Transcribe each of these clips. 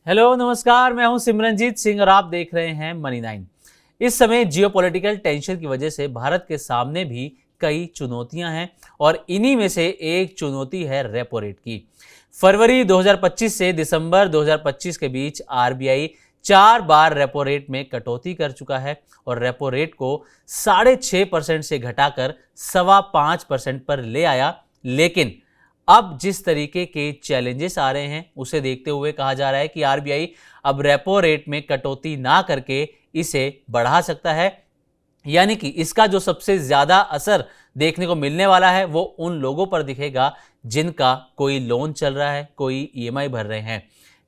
Hello नमस्कार, मैं हूं सिमरनजीत सिंह और आप देख रहे हैं मनी 9। इस समय जियोपॉलिटिकल टेंशन की वजह से भारत के सामने भी कई चुनौतियां हैं और इन्हीं में से एक चुनौती है रेपो रेट की। फरवरी 2025 से दिसंबर 2025 के बीच आरबीआई 4 बार रेपो रेट में कटौती कर चुका है और रेपो रेट को 6.5% से घटाकर 5.25% पर ले आया। लेकिन अब जिस तरीके के चैलेंजेस आ रहे हैं उसे देखते हुए कहा जा रहा है कि आरबीआई अब रेपो रेट में कटौती ना करके इसे बढ़ा सकता है। यानी कि इसका जो सबसे ज्यादा असर देखने को मिलने वाला है वो उन लोगों पर दिखेगा जिनका कोई लोन चल रहा है, कोई ईएमआई भर रहे हैं।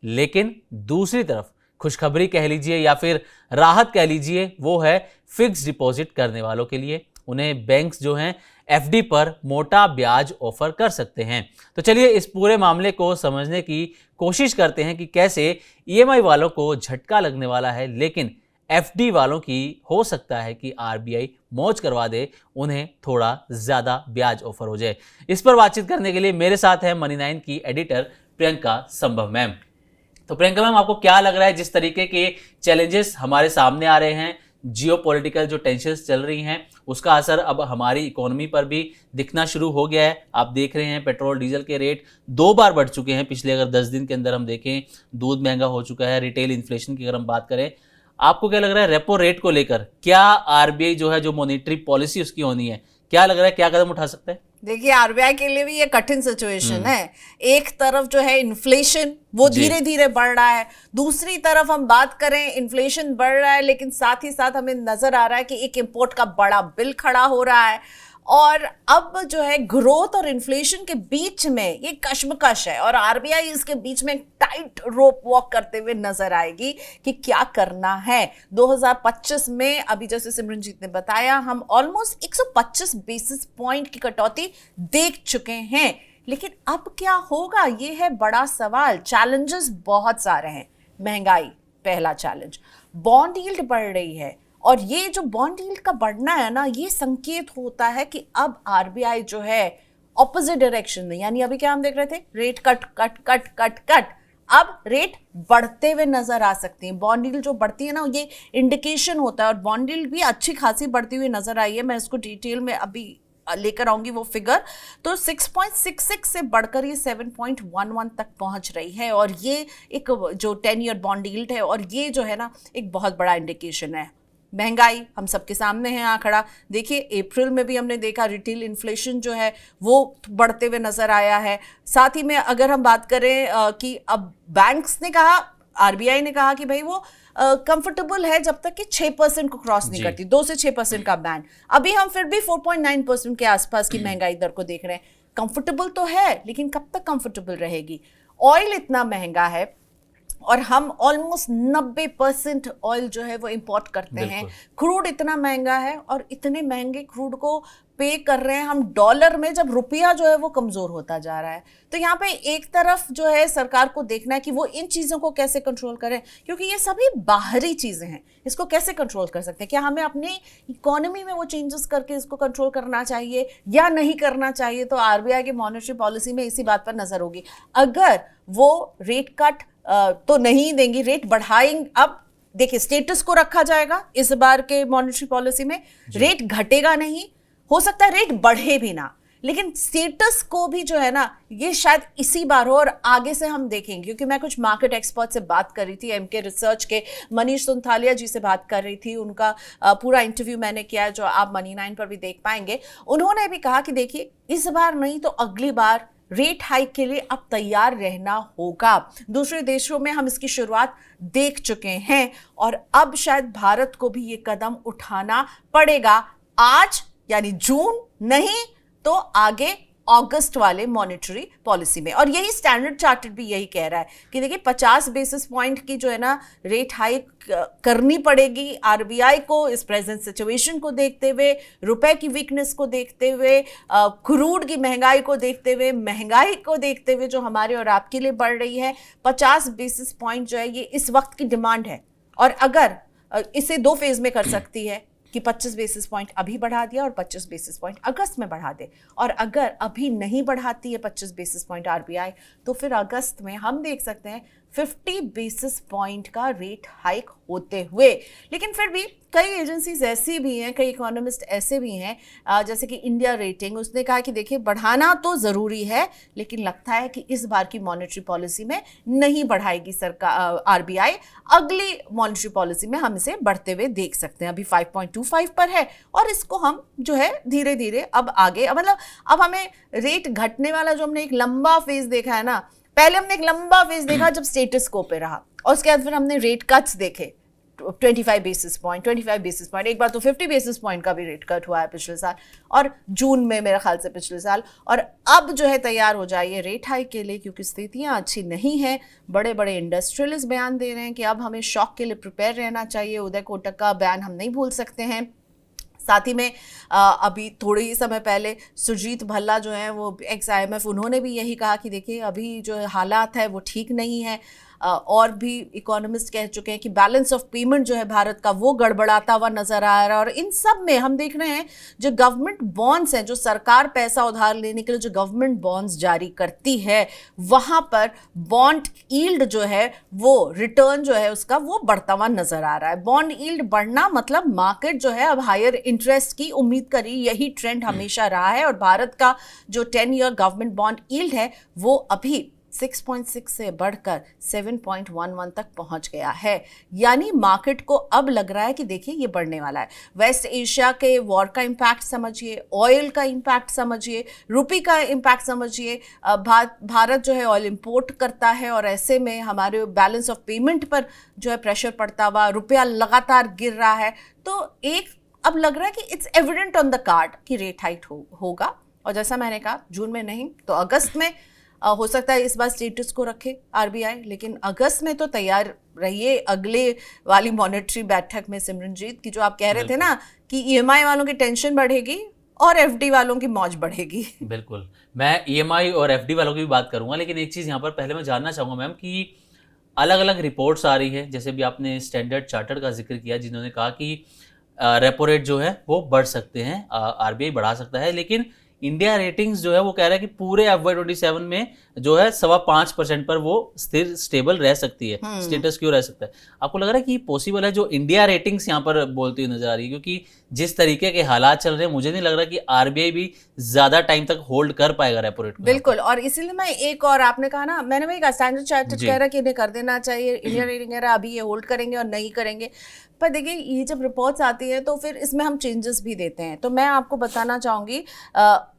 लेकिन दूसरी तरफ खुशखबरी कह लीजिए या फिर राहत कह लीजिए, वो है फिक्स डिपॉजिट करने वालों के लिए। उन्हें बैंक्स जो हैं एफडी पर मोटा ब्याज ऑफर कर सकते हैं। तो चलिए इस पूरे मामले को समझने की कोशिश करते हैं कि कैसे ईएमआई वालों को झटका लगने वाला है, लेकिन एफडी वालों की हो सकता है कि आरबीआई मौज करवा दे, उन्हें थोड़ा ज्यादा ब्याज ऑफर हो जाए। इस पर बातचीत करने के लिए मेरे साथ है मनी 9 की एडिटर प्रियंका संभव मैम। तो प्रियंका मैम, आपको क्या लग रहा है जिस तरीके के चैलेंजेस हमारे सामने आ रहे हैं, जियोपॉलिटिकल जो टेंशन्स चल रही हैं, उसका असर अब हमारी इकोनॉमी पर भी दिखना शुरू हो गया है। आप देख रहे हैं पेट्रोल डीजल के रेट 2 बार बढ़ चुके हैं पिछले अगर 10 दिन के अंदर हम देखें। दूध महंगा हो चुका है। रिटेल इन्फ्लेशन की अगर हम बात करें, आपको क्या लग रहा है रेपो रेट को लेकर क्या आरबीआई जो है, जो मॉनेटरी पॉलिसी उसकी होनी है, क्या लग रहा है क्या कदम उठा सकता है? देखिए, आरबीआई के लिए भी ये कठिन सिचुएशन है। एक तरफ जो है इन्फ्लेशन वो धीरे धीरे बढ़ रहा है, दूसरी तरफ हम बात करें इन्फ्लेशन बढ़ रहा है, लेकिन साथ ही साथ हमें नजर आ रहा है कि एक इंपोर्ट का बड़ा बिल खड़ा हो रहा है। और अब जो है ग्रोथ और इन्फ्लेशन के बीच में ये कश्मकश है और आरबीआई इसके बीच में टाइट रोप वॉक करते हुए नजर आएगी कि क्या करना है। 2025 में अभी जैसे सिमरनजीत ने बताया, हम ऑलमोस्ट 125 बेसिस पॉइंट की कटौती देख चुके हैं। लेकिन अब क्या होगा, ये है बड़ा सवाल। चैलेंजेस बहुत सारे हैं। महंगाई पहला चैलेंज, बॉन्ड यील्ड बढ़ रही है और ये जो बॉन्ड यील्ड का बढ़ना है ना, ये संकेत होता है कि अब आरबीआई जो है ऑपोजिट डायरेक्शन में, यानी अभी क्या हम देख रहे थे, rate cut cut cut cut cut, अब रेट बढ़ते हुए नजर आ सकती है। बॉन्ड यील्ड जो बढ़ती है ना, ये इंडिकेशन होता है और बॉन्ड यील्ड भी अच्छी खासी बढ़ती हुई नजर आई है। मैं इसको डिटेल में अभी लेकर आऊंगी वो फिगर। तो 6.66 से बढ़कर ये 7.11 तक पहुंच रही है और ये एक जो 10 ईयर बॉन्ड यील्ड है और ये जो है ना एक बहुत बड़ा इंडिकेशन है। महंगाई हम सबके सामने है आंकड़ा। देखिए, अप्रैल में भी हमने देखा रिटेल इन्फ्लेशन जो है वो बढ़ते हुए नजर आया है। साथ ही में अगर हम बात करें कि अब बैंक्स ने कहा, आरबीआई ने कहा कि भाई वो कंफर्टेबल है जब तक कि 6% को क्रॉस नहीं करती, 2 से 6% का बैंड। अभी हम फिर भी 4.9% के आसपास की महंगाई दर को देख रहे हैं। कंफर्टेबल तो है, लेकिन कब तक कंफर्टेबल रहेगी? ऑयल इतना महंगा है और हम ऑलमोस्ट 90% ऑयल जो है वो इंपोर्ट करते हैं। क्रूड इतना महंगा है और इतने महंगे क्रूड को पे कर रहे हैं हम डॉलर में, जब रुपया जो है वो कमजोर होता जा रहा है। तो यहाँ पे एक तरफ जो है सरकार को देखना है कि वो इन चीजों को कैसे कंट्रोल करें, क्योंकि ये सभी बाहरी चीजें हैं। इसको कैसे कंट्रोल कर सकते हैं? क्या हमें अपनी इकोनॉमी में वो चेंजेस करके इसको कंट्रोल करना चाहिए या नहीं करना चाहिए? तो आरबीआई की मॉनेटरी पॉलिसी में इसी बात पर नजर होगी। अगर वो रेट कट तो नहीं देंगी, रेट बढ़ाएंगे। अब देखिए, स्टेटस को रखा जाएगा इस बार के मॉनेटरी पॉलिसी में, रेट घटेगा नहीं, हो सकता है रेट बढ़े भी ना, लेकिन स्टेटस को भी जो है ना ये शायद इसी बार हो और आगे से हम देखेंगे। क्योंकि मैं कुछ मार्केट एक्सपर्ट से बात कर रही थी, एमके रिसर्च के मनीष सुंथालिया जी से बात कर रही थी, उनका पूरा इंटरव्यू मैंने किया है जो आप मनी 9 पर भी देख पाएंगे। उन्होंने भी कहा कि देखिए, इस बार नहीं तो अगली बार रेट हाइक के लिए अब तैयार रहना होगा। दूसरे देशों में हम इसकी शुरुआत देख चुके हैं और अब शायद भारत को भी ये कदम उठाना पड़ेगा। आज यानी जून नहीं तो आगे अगस्त वाले मॉनेटरी पॉलिसी में। और यही स्टैंडर्ड चार्टर्ड भी यही कह रहा है कि देखिए 50 बेसिस पॉइंट की जो है ना रेट हाइक करनी पड़ेगी आरबीआई को, इस प्रेजेंट सिचुएशन को देखते हुए, रुपए की वीकनेस को देखते हुए, क्रूड की महंगाई को देखते हुए, महंगाई को देखते हुए जो हमारे और आपके लिए बढ़ रही है। 50 बेसिस पॉइंट जो है ये इस वक्त की डिमांड है और अगर इसे 2 फेज में कर सकती है कि 25 बेसिस पॉइंट अभी बढ़ा दिया और 25 बेसिस पॉइंट अगस्त में बढ़ा दे। और अगर अभी नहीं बढ़ाती है 25 बेसिस पॉइंट आरबीआई, तो फिर अगस्त में हम देख सकते हैं 50 बेसिस पॉइंट का रेट हाइक होते हुए। लेकिन फिर भी कई एजेंसीज ऐसी भी हैं, कई इकोनॉमिस्ट ऐसे भी हैं, जैसे कि इंडिया रेटिंग, उसने कहा कि देखिए बढ़ाना तो ज़रूरी है, लेकिन लगता है कि इस बार की मॉनेटरी पॉलिसी में नहीं बढ़ाएगी सरकार, आरबीआई। अगली मॉनेटरी पॉलिसी में हम इसे बढ़ते हुए देख सकते हैं। अभी 5.25 पर है और इसको हम जो है धीरे धीरे अब आगे, मतलब अब हमें रेट घटने वाला जो हमने एक लंबा फेज देखा है ना, पहले हमने एक लंबा फेज देखा जब स्टेटस को पे रहा, और उसके बाद फिर हमने रेट कट्स देखे 25 बेसिस पॉइंट, एक बार तो 50 बेसिस पॉइंट का भी रेट कट हुआ है पिछले साल, और जून में मेरे ख्याल से पिछले साल। और अब जो है तैयार हो जाइए रेट हाइक के लिए, क्योंकि स्थितियां अच्छी नहीं हैं। बड़े बड़े इंडस्ट्रियलिस्ट बयान दे रहे हैं कि अब हमें शॉक के लिए प्रिपेयर रहना चाहिए। उदय कोटक का बयान हम नहीं भूल सकते हैं। साथ ही में अभी थोड़े ही समय पहले सुरजीत भल्ला जो है वो एक्स IMF, उन्होंने भी यही कहा कि देखिए अभी जो हालात है वो ठीक नहीं है। और भी इकोनॉमिस्ट कह चुके हैं कि बैलेंस ऑफ पेमेंट जो है भारत का वो गड़बड़ाता हुआ नजर आ रहा है। और इन सब में हम देख रहे हैं जो गवर्नमेंट बॉन्ड्स हैं, जो सरकार पैसा उधार लेने के लिए जो गवर्नमेंट बॉन्ड्स जारी करती है, वहां पर बॉन्ड यील्ड जो है वो रिटर्न जो है उसका वो बढ़ता हुआ नजर आ रहा है। बॉन्ड यील्ड बढ़ना मतलब मार्केट जो है अब हायर इंटरेस्ट की उम्मीद करी, यही ट्रेंड हमेशा रहा है। और भारत का जो 10 ईयर गवर्नमेंट बॉन्ड यील्ड है वो अभी 6.6 से बढ़कर 7.11 तक पहुंच गया है। यानी मार्केट को अब लग रहा है कि देखिए ये बढ़ने वाला है। वेस्ट एशिया के वॉर का इंपैक्ट समझिए, ऑयल का इंपैक्ट समझिए, रुपये का इंपैक्ट समझिए। भारत जो है ऑयल इंपोर्ट करता है और ऐसे में हमारे बैलेंस ऑफ पेमेंट पर जो है प्रेशर पड़ता हुआ, रुपया लगातार गिर रहा है। तो एक अब लग रहा है कि it's evident on the card कि रेट हाइक होगा। और जैसा मैंने कहा जून में नहीं तो अगस्त में हो सकता है। इस बार स्टेटस को रखे आरबीआई, लेकिन अगस्त में तो तैयार रहिए अगले वाली मॉनेटरी बैठक में सिमरनजीत की, जो आप कह रहे थे ना कि ईएमआई वालों की टेंशन बढ़ेगी और एफडी वालों की मौज बढ़ेगी। बिल्कुल, मैं ईएमआई और एफडी वालों की भी बात करूंगा, लेकिन एक चीज़ यहाँ पर पहले मैं जानना चाहूँगा मैम कि अलग अलग रिपोर्ट्स आ रही है, जैसे भी आपने स्टैंडर्ड चार्टर्ड का जिक्र किया, जिन्होंने कहा कि रेपो रेट जो है वो बढ़ सकते हैं, आरबीआई बढ़ा सकता है, लेकिन इंडिया रेटिंग्स जो है वो कह रहा है कि पूरे FY27 में जो है 5.25% पर वो स्थिर स्टेबल रह सकती है, स्टेटस क्यों रह सकता है। आपको लग रहा है कि पॉसिबल है जो इंडिया रेटिंग्स यहाँ पर बोलती हुई नजर आ रही है, क्योंकि जिस तरीके के हालात चल रहे हैं मुझे नहीं लग रहा कि आरबीआई भी ज्यादा टाइम तक होल्ड कर पाएगा रेपो रेट। बिल्कुल, और इसीलिए मैं एक और आपने कहा ना, मैंने वही कहा स्टैंडर्ड चार्टर्ड कह रहा है कि इन्हें कर देना चाहिए, इंडिया रेटिंग कह रहा है अभी ये होल्ड करेंगे और नहीं करेंगे। पर देखिए ये जब रिपोर्ट्स आती है तो फिर इसमें हम चेंजेस भी देते हैं। तो मैं आपको बताना चाहूँगी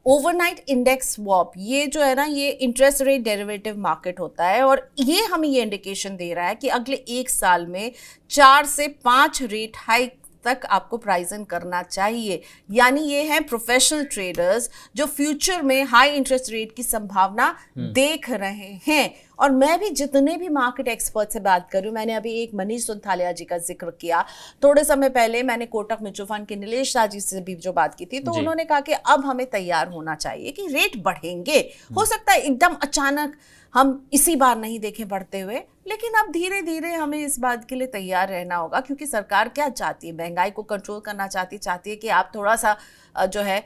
ओवरनाइट इंडेक्स स्वैप, ये जो है ना ये इंटरेस्ट रेट डेरिवेटिव मार्केट होता है, और ये हमें ये इंडिकेशन दे रहा है कि अगले 1 साल में 4 से 5 रेट हाइक तक आपको प्राइस इन करना चाहिए। यानी ये हैं प्रोफेशनल ट्रेडर्स जो फ्यूचर में हाई इंटरेस्ट रेट की संभावना देख रहे हैं। और मैं भी जितने भी मार्केट एक्सपर्ट से बात कर रही हूँ, मैंने अभी एक मनीष सुंथालिया जी का जिक्र किया, थोड़े समय पहले मैंने कोटक म्यूचुअल फंड के नीलेश शाह जी से भी जो बात की थी, तो उन्होंने कहा कि अब हमें तैयार होना चाहिए कि रेट बढ़ेंगे। हो सकता है एकदम अचानक हम इसी बार नहीं देखें बढ़ते हुए, लेकिन अब धीरे धीरे हमें इस बात के लिए तैयार रहना होगा, क्योंकि सरकार क्या चाहती है, महंगाई को कंट्रोल करना चाहती है कि आप थोड़ा सा जो है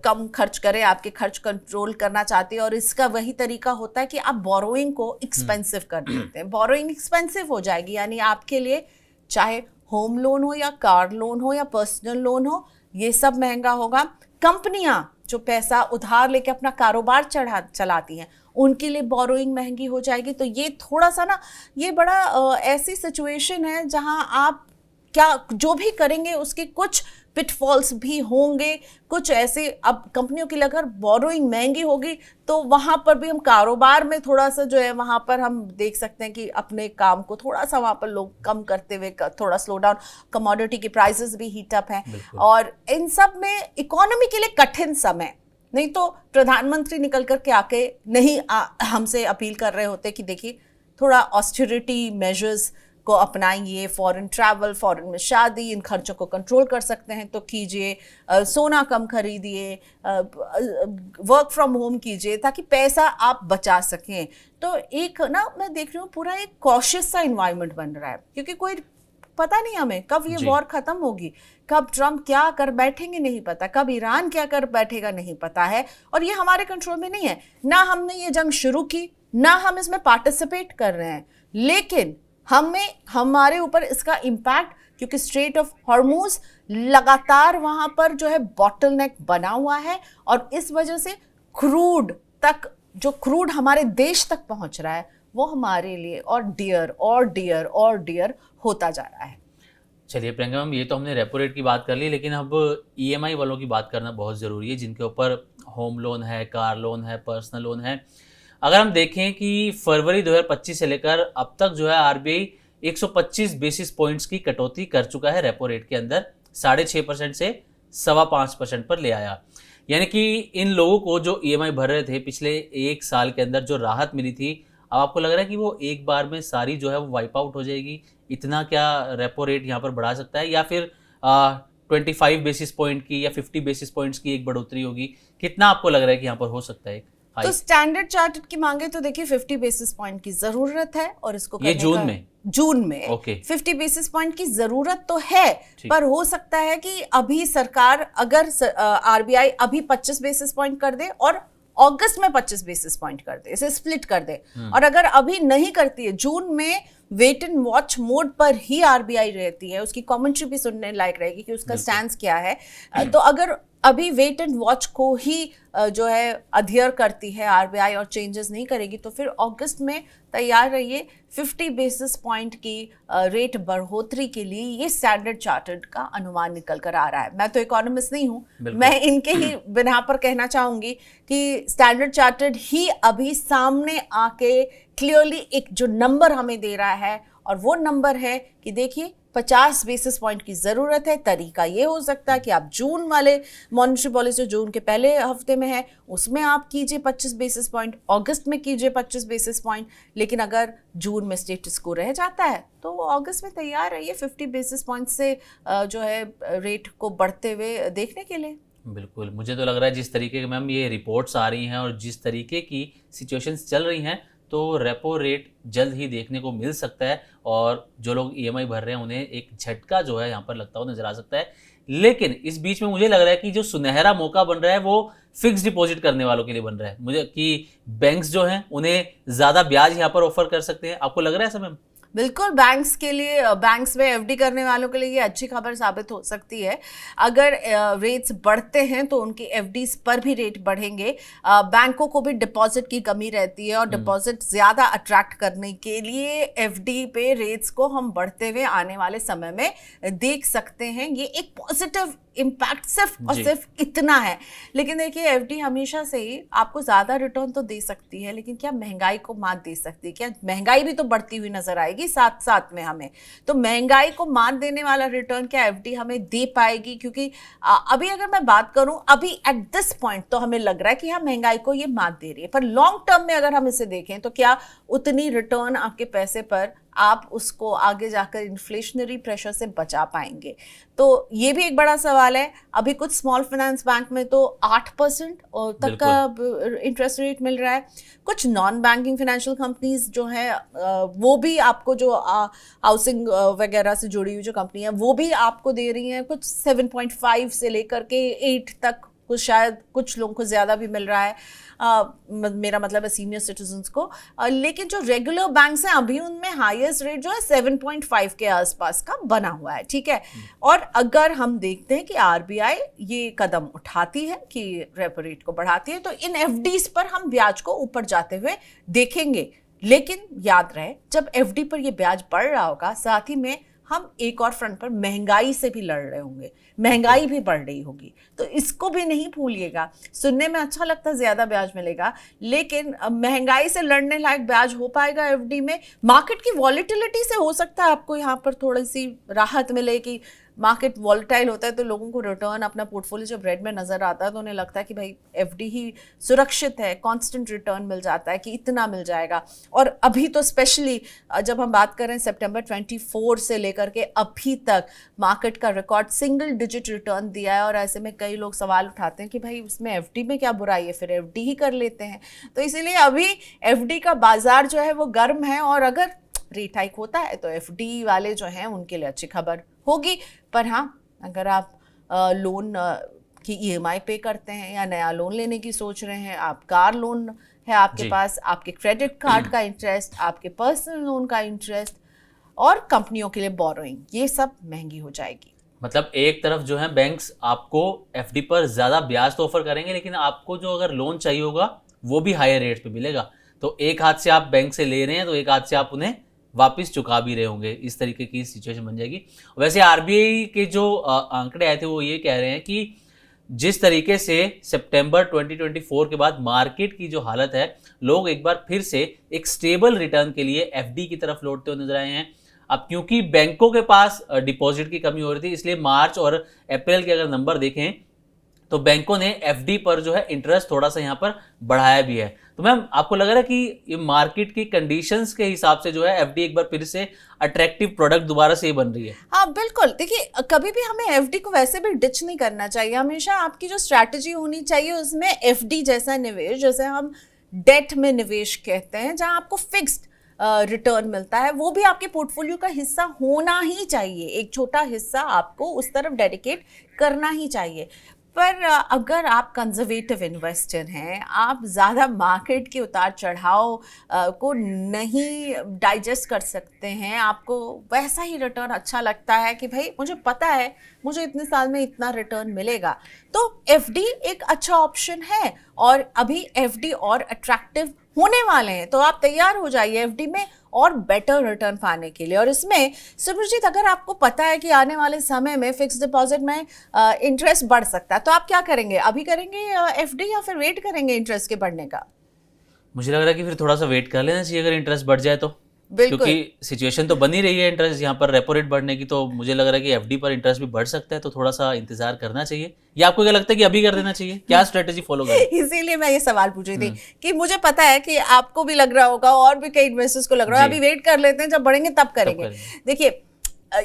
कम खर्च करें, आपके खर्च कंट्रोल करना चाहती है। और इसका वही तरीका होता है कि आप बोरोइंग को एक्सपेंसिव कर देते हैं। बोरोइंग एक्सपेंसिव हो जाएगी, यानी आपके लिए चाहे होम लोन हो या कार लोन हो या पर्सनल लोन हो, ये सब महंगा होगा। कंपनियां जो पैसा उधार लेके अपना कारोबार चलाती हैं, उनके लिए बोरोइंग महंगी हो जाएगी। तो ये थोड़ा सा ना, ये बड़ा ऐसी सिचुएशन है जहां आप क्या जो भी करेंगे उसके कुछ पिटफॉल्स भी होंगे, कुछ ऐसे। अब कंपनियों की अगर बोरोइंग महंगी होगी तो वहाँ पर भी हम कारोबार में थोड़ा सा जो है वहाँ पर हम देख सकते हैं कि अपने काम को थोड़ा सा वहाँ पर लोग कम करते हुए थोड़ा स्लो डाउन। कमोडिटी की प्राइसेस भी हीट अप हैं, और इन सब में इकोनॉमी के लिए कठिन समय। नहीं तो प्रधानमंत्री निकल कर के आके नहीं हमसे अपील कर रहे होते कि देखिए थोड़ा ऑस्टेरिटी मेजर्स को अपनाइए, फॉरेन ट्रैवल, फॉरेन में शादी, इन खर्चों को कंट्रोल कर सकते हैं तो कीजिए, सोना कम खरीदिए, वर्क फ्रॉम होम कीजिए, ताकि पैसा आप बचा सकें। तो एक ना मैं देख रही हूँ पूरा एक कॉशियस सा इन्वायरमेंट बन रहा है, क्योंकि कोई पता नहीं हमें कब ये वॉर खत्म होगी, कब ट्रम्प क्या कर बैठेंगे नहीं पता, कब ईरान क्या कर बैठेगा नहीं पता है, और ये हमारे कंट्रोल में नहीं है। ना हमने ये जंग शुरू की, ना हम इसमें पार्टिसिपेट कर रहे हैं, लेकिन हमारे ऊपर इसका इम्पैक्ट, क्योंकि स्ट्रेट ऑफ हॉर्मुज लगातार वहां पर जो है बॉटलनेक बना हुआ है, और इस वजह से क्रूड तक, जो क्रूड हमारे देश तक पहुंच रहा है, वो हमारे लिए और डियर और डियर और डियर होता जा रहा है। चलिए प्रियंका मैम, ये तो हमने रेपो रेट की बात कर ली, लेकिन अब ईएमआई वालों की बात करना बहुत ज़रूरी है, जिनके ऊपर होम लोन है, कार लोन है, पर्सनल लोन है। अगर हम देखें कि फरवरी 2025 से लेकर अब तक जो है आरबीआई 125 बेसिस पॉइंट्स की कटौती कर चुका है रेपो रेट के अंदर, 6.5% से 5.25% पर ले आया। यानी कि इन लोगों को जो ईएमआई भर रहे थे पिछले एक साल के अंदर, जो राहत मिली थी, अब आपको लग रहा है कि वो एक बार में सारी जो है वो वाइप आउट हो जाएगी? इतना क्या रेपो रेट यहाँ पर बढ़ा सकता है, या फिर 25 बेसिस पॉइंट की या 50 बेसिस पॉइंट्स की एक बढ़ोतरी होगी? कितना आपको लग रहा है कि यहाँ पर हो सकता है? तो स्टैंडर्ड चार्टर्ड की मांगे तो देखिए 50 बेसिस पॉइंट की जरूरत है, और इसको ये जून में ओके 50 बेसिस पॉइंट की जरूरत तो है, पर हो सकता है कि अभी सरकार, अगर आरबीआई अभी 25 बेसिस पॉइंट कर दे और अगस्त में 25 बेसिस पॉइंट कर दे, इसे स्प्लिट कर दे, और अगर अभी नहीं करती है, जून में वेट एंड वॉच मोड पर ही आरबीआई रहती है, उसकी कमेंट्री भी सुनने लायक रहेगी कि उसका स्टैंड क्या है। तो अगर अभी वेट एंड वॉच को ही जो है अध्ययन करती है आरबीआई और चेंजेस नहीं करेगी, तो फिर अगस्त में तैयार रहिए 50 बेसिस पॉइंट की रेट बढ़ोतरी के लिए। ये स्टैंडर्ड चार्टर्ड का अनुमान निकल कर आ रहा है। मैं तो इकोनॉमिस्ट नहीं हूँ, मैं इनके ही बिना पर कहना चाहूंगी कि स्टैंडर्ड चार्टर्ड ही अभी सामने आके क्लियरली एक जो नंबर हमें दे रहा है, और वो नंबर है कि देखिए 50 बेसिस पॉइंट की जरूरत है। तरीका ये हो सकता है कि आप जून वाले मॉनेटरी पॉलिसी, जून के पहले हफ्ते में है, उसमें आप कीजिए 25 बेसिस पॉइंट, अगस्त में कीजिए 25 बेसिस पॉइंट, लेकिन अगर जून में स्टेटस को रह जाता है तो अगस्त में तैयार रहिए 50 बेसिस पॉइंट से जो है रेट को बढ़ते हुए देखने के लिए। बिल्कुल, मुझे तो लग रहा है जिस तरीके की मैम ये रिपोर्ट्स आ रही हैं और जिस तरीके की सिचुएशंस चल रही हैं, तो रेपो रेट जल्द ही देखने को मिल सकता है, और जो लोग ईएमआई भर रहे हैं उन्हें एक झटका जो है यहाँ पर लगता हुआ नजर आ सकता है। लेकिन इस बीच में मुझे लग रहा है कि जो सुनहरा मौका बन रहा है वो फिक्स डिपॉजिट करने वालों के लिए बन रहा है, मुझे कि बैंक्स जो हैं उन्हें ज़्यादा ब्याज यहाँ पर ऑफर कर सकते हैं। आपको लग रहा है ऐसा मैम? बिल्कुल, बैंक्स के लिए, बैंक्स में एफडी करने वालों के लिए ये अच्छी खबर साबित हो सकती है। अगर रेट्स बढ़ते हैं तो उनकी एफडीज पर भी रेट बढ़ेंगे। बैंकों को भी डिपॉजिट की कमी रहती है, और डिपॉजिट ज़्यादा अट्रैक्ट करने के लिए एफडी पे रेट्स को हम बढ़ते हुए आने वाले समय में देख सकते हैं। ये एक पॉजिटिव इम्पैक्ट सिर्फ और सिर्फ इतना है। लेकिन देखिए, एफडी हमेशा से ही आपको ज़्यादा रिटर्न तो दे सकती है, लेकिन क्या महंगाई को मात दे सकती है? क्या महंगाई भी तो बढ़ती हुई नजर आएगी साथ साथ में हमें, तो महंगाई को मात देने वाला रिटर्न क्या एफडी हमें दे पाएगी? क्योंकि अभी अगर मैं बात करूं, अभी एट दिस पॉइंट तो हमें लग रहा है कि हाँ, महंगाई को ये मात दे रही है, पर लॉन्ग टर्म में अगर हम इसे देखें तो क्या उतनी रिटर्न आपके पैसे पर आप उसको आगे जाकर इन्फ्लेशनरी प्रेशर से बचा पाएंगे? तो ये भी एक बड़ा सवाल है। अभी कुछ स्मॉल फाइनेंस बैंक में तो 8% तक का इंटरेस्ट रेट मिल रहा है। कुछ नॉन बैंकिंग फाइनेंशियल कंपनीज जो है, वो भी आपको, जो हाउसिंग वगैरह से जुड़ी हुई जो कंपनी है, वो भी आपको दे रही हैं कुछ 7.5 से लेकर के 8 तक, कुछ शायद कुछ लोगों को ज़्यादा भी मिल रहा है। मेरा मतलब है सीनियर सिटीजन्स को। लेकिन जो रेगुलर बैंक्स हैं, अभी उनमें हाईएस्ट रेट जो है 7.5 के आसपास का बना हुआ है, ठीक है। और अगर हम देखते हैं कि आरबीआई ये कदम उठाती है कि रेपो रेट को बढ़ाती है, तो इन एफडीज पर हम ब्याज को ऊपर जाते हुए देखेंगे। लेकिन याद रहे, जब एफडी पर ये ब्याज बढ़ रहा होगा, साथ ही में हम एक और फ्रंट पर महंगाई से भी लड़ रहे होंगे, महंगाई भी बढ़ रही होगी, तो इसको भी नहीं भूलिएगा। सुनने में अच्छा लगता है ज्यादा ब्याज मिलेगा, लेकिन महंगाई से लड़ने लायक ब्याज हो पाएगा एफडी में? मार्केट की वॉलेटिलिटी से हो सकता है आपको यहाँ पर थोड़ी सी राहत मिले कि मार्केट वॉलेटाइल होता है तो लोगों को रिटर्न अपना पोर्टफोलियो जब रेड में नजर आता है तो उन्हें लगता है कि भाई एफडी ही सुरक्षित है, कांस्टेंट रिटर्न मिल जाता है कि इतना मिल जाएगा। और अभी तो स्पेशली जब हम बात करें सितंबर 24 से लेकर के अभी तक मार्केट का रिकॉर्ड सिंगल डिजिट रिटर्न दिया है, और ऐसे में कई लोग सवाल उठाते हैं कि भाई उसमें एफडी में क्या बुराई है, फिर एफडी ही कर लेते हैं। तो इसीलिए अभी एफडी का बाजार जो है वो गर्म है, और अगर रेट हाइक होता है तो एफडी वाले जो हैं उनके लिए अच्छी खबर होगी। पर हाँ, अगर आप लोन कि ईएमआई पे करते हैं या नया लोन लेने की सोच रहे हैं, आप कार लोन है आपके पास, आपके क्रेडिट कार्ड का इंटरेस्ट, आपके पर्सनल लोन का इंटरेस्ट और कंपनियों के लिए बोरोइंग, ये सब महंगी हो जाएगी। मतलब एक तरफ जो है बैंक्स आपको एफडी पर ज्यादा ब्याज तो ऑफर करेंगे, लेकिन आपको जो अगर लोन चाहिए होगा वो भी हायर रेट पे मिलेगा। तो एक हाथ से आप बैंक से ले रहे हैं तो एक हाथ से आप उन्हें वापस चुका भी रहे होंगे, इस तरीके की सिचुएशन बन जाएगी। वैसे आरबीआई के जो आंकड़े आए थे वो ये कह रहे हैं कि जिस तरीके से सितंबर 2024 के बाद मार्केट की जो हालत है, लोग एक बार फिर से एक स्टेबल रिटर्न के लिए एफडी की तरफ लौटते हुए नजर आए हैं। अब क्योंकि बैंकों के पास डिपॉजिट की कमी हो रही थी, इसलिए मार्च और अप्रैल के अगर नंबर देखें तो बैंकों ने एफडी पर जो है इंटरेस्ट थोड़ा सा यहाँ पर बढ़ाया भी है। तो मैम आपको लग रहा है कि ये मार्केट की कंडीशंस के हिसाब से जो है एफडी एक बार फिर से अट्रैक्टिव प्रोडक्ट दोबारा से बन रही है? हाँ बिल्कुल, देखिए कभी भी हमें एफडी को वैसे भी डिच नहीं करना चाहिए। हमेशा आपकी जो स्ट्रैटेजी होनी चाहिए उसमें एफडी जैसा निवेश, जैसे हम डेट में निवेश कहते हैं, जहां आपको फिक्स्ड रिटर्न मिलता है, वो भी आपके पोर्टफोलियो का हिस्सा होना ही चाहिए। एक छोटा हिस्सा आपको उस तरफ डेडिकेट करना ही चाहिए। पर अगर आप कंजर्वेटिव इन्वेस्टर हैं, आप ज़्यादा मार्केट के उतार चढ़ाव को नहीं डाइजेस्ट कर सकते हैं, आपको वैसा ही रिटर्न अच्छा लगता है कि भाई मुझे पता है मुझे इतने साल में इतना रिटर्न मिलेगा, तो एफडी एक अच्छा ऑप्शन है। और अभी एफडी और अट्रैक्टिव होने वाले हैं, तो आप तैयार हो जाइए एफडी में और बेटर रिटर्न पाने के लिए। और इसमें सिमरजीत, अगर आपको पता है कि आने वाले समय में फिक्स डिपॉजिट में इंटरेस्ट बढ़ सकता है, तो आप क्या करेंगे? अभी करेंगे एफडी या फिर वेट करेंगे इंटरेस्ट के बढ़ने का? मुझे लग रहा है कि फिर थोड़ा सा वेट कर लेना चाहिए अगर इंटरेस्ट बढ़ जाए तो, क्योंकि सिचुएशन तो बनी रही है इंटरेस्ट यहाँ पर रेपो रेट बढ़ने की, तो मुझे लग रहा है कि एफडी पर इंटरेस्ट भी बढ़ सकता है, तो थोड़ा सा इंतजार करना चाहिए। या आपको क्या लगता है कि अभी कर देना चाहिए? क्या स्ट्रेटेजी फॉलो करें? इसीलिए मैं ये सवाल पूछ रही थी कि मुझे पता है कि आपको भी लग रहा होगा और भी कई इन्वेस्टर्स को लग रहा है अभी वेट कर लेते हैं, जब बढ़ेंगे तब करेंगे। देखिए,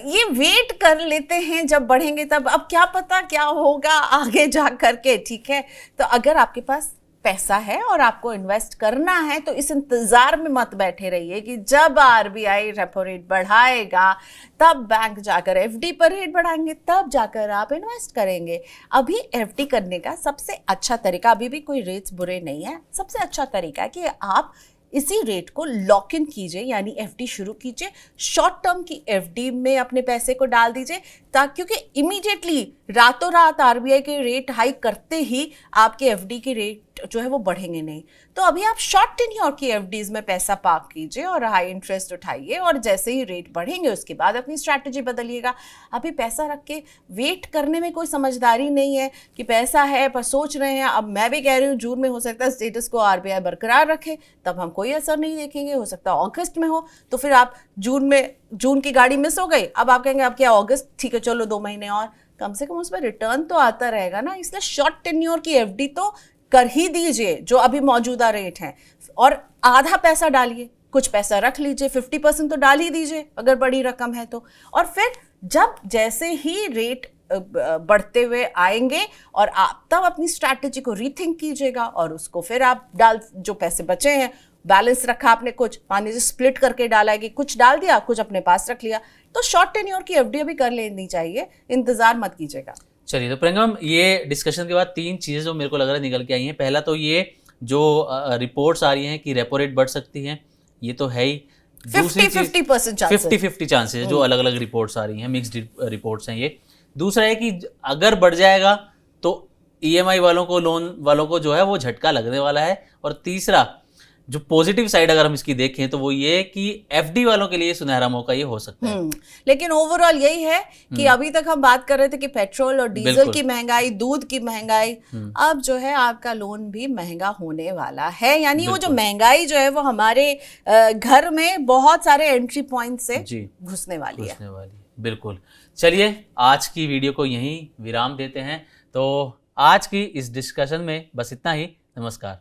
ये वेट कर लेते हैं जब बढ़ेंगे तब, अब क्या पता क्या होगा आगे जा करके, ठीक है? तो अगर आपके पास पैसा है और आपको इन्वेस्ट करना है तो इस इंतजार में मत बैठे रहिए कि जब आरबीआई रेपो रेट बढ़ाएगा तब बैंक जाकर एफडी पर रेट बढ़ाएंगे, तब जाकर आप इन्वेस्ट करेंगे। अभी एफडी करने का सबसे अच्छा तरीका, अभी भी कोई रेट्स बुरे नहीं है, सबसे अच्छा तरीका है कि आप इसी रेट को लॉक इन कीजिए, यानी एफडी शुरू कीजिए, शॉर्ट टर्म की एफडी में अपने पैसे को डाल दीजिए, ताकि क्योंकि इमीडिएटली रातों रात आरबीआई के रेट हाइक करते ही आपके एफडी के रेट जो है वो बढ़ेंगे नहीं। तो अभी आप शॉर्ट टेन्योर की एफडीज में पैसा पार्क कीजिए और हाई इंटरेस्ट उठाइए, और जैसे ही रेट बढ़ेंगे उसके बाद अपनी स्ट्रैटेजी बदलिएगा। अभी पैसा रख के वेट करने में कोई समझदारी नहीं है कि पैसा है पर सोच रहे हैं। अब मैं भी कह रही हूँ जून में हो सकता है स्टेटस को आरबीआई बरकरार रखे, तब हम कोई असर नहीं देखेंगे। हो सकता है अगस्त में हो, तो फिर आप जून की गाड़ी मिस हो गई, अब आप कहेंगे अब क्या अगस्त, ठीक है चलो 2 महीने और, कम से कम उसमें रिटर्न तो आता रहेगा ना। इसलिए शॉर्ट टेन्योर की एफडी तो कर ही दीजिए जो अभी मौजूदा रेट है, और आधा पैसा डालिए, कुछ पैसा रख लीजिए, 50% तो डाल ही दीजिए अगर बड़ी रकम है तो। और फिर जब जैसे ही रेट बढ़ते हुए आएंगे और आप तब अपनी स्ट्रैटेजी को रीथिंक कीजिएगा, और उसको फिर आप जो पैसे बचे हैं बैलेंस रखा आपने, कुछ मान लीजिए स्प्लिट करके डाला है कि कुछ डाल दिया कुछ अपने पास रख लिया, तो शॉर्ट टेन्योर की एफडी भी कर लेनी चाहिए, इंतजार मत कीजिएगा। चलिए, तो प्रियंका मैम, ये डिस्कशन के बाद 3 चीज़ें जो मेरे को लग रहा है निकल के आई हैं। पहला तो ये जो रिपोर्ट्स आ रही हैं कि रेपो रेट बढ़ सकती हैं, ये तो है ही। 50-50 चांसेस जो अलग अलग रिपोर्ट्स आ रही हैं, मिक्स्ड रिपोर्ट्स हैं ये। दूसरा है कि अगर बढ़ जाएगा तो ईएमआई वालों को, लोन वालों को जो है वो झटका लगने वाला है। और तीसरा जो पॉजिटिव साइड अगर हम इसकी देखें तो वो ये कि एफडी वालों के लिए सुनहरा मौका ये हो सकता है। लेकिन ओवरऑल यही है कि अभी तक हम बात कर रहे थे कि पेट्रोल और डीजल की महंगाई, दूध की महंगाई, अब जो है आपका लोन भी महंगा होने वाला है। यानी वो जो महंगाई जो है वो हमारे घर में बहुत सारे एंट्री पॉइंट से घुसने वाली है। बिल्कुल। चलिए, आज की वीडियो को यहीं विराम देते हैं। तो आज की इस डिस्कशन में बस इतना ही। नमस्कार।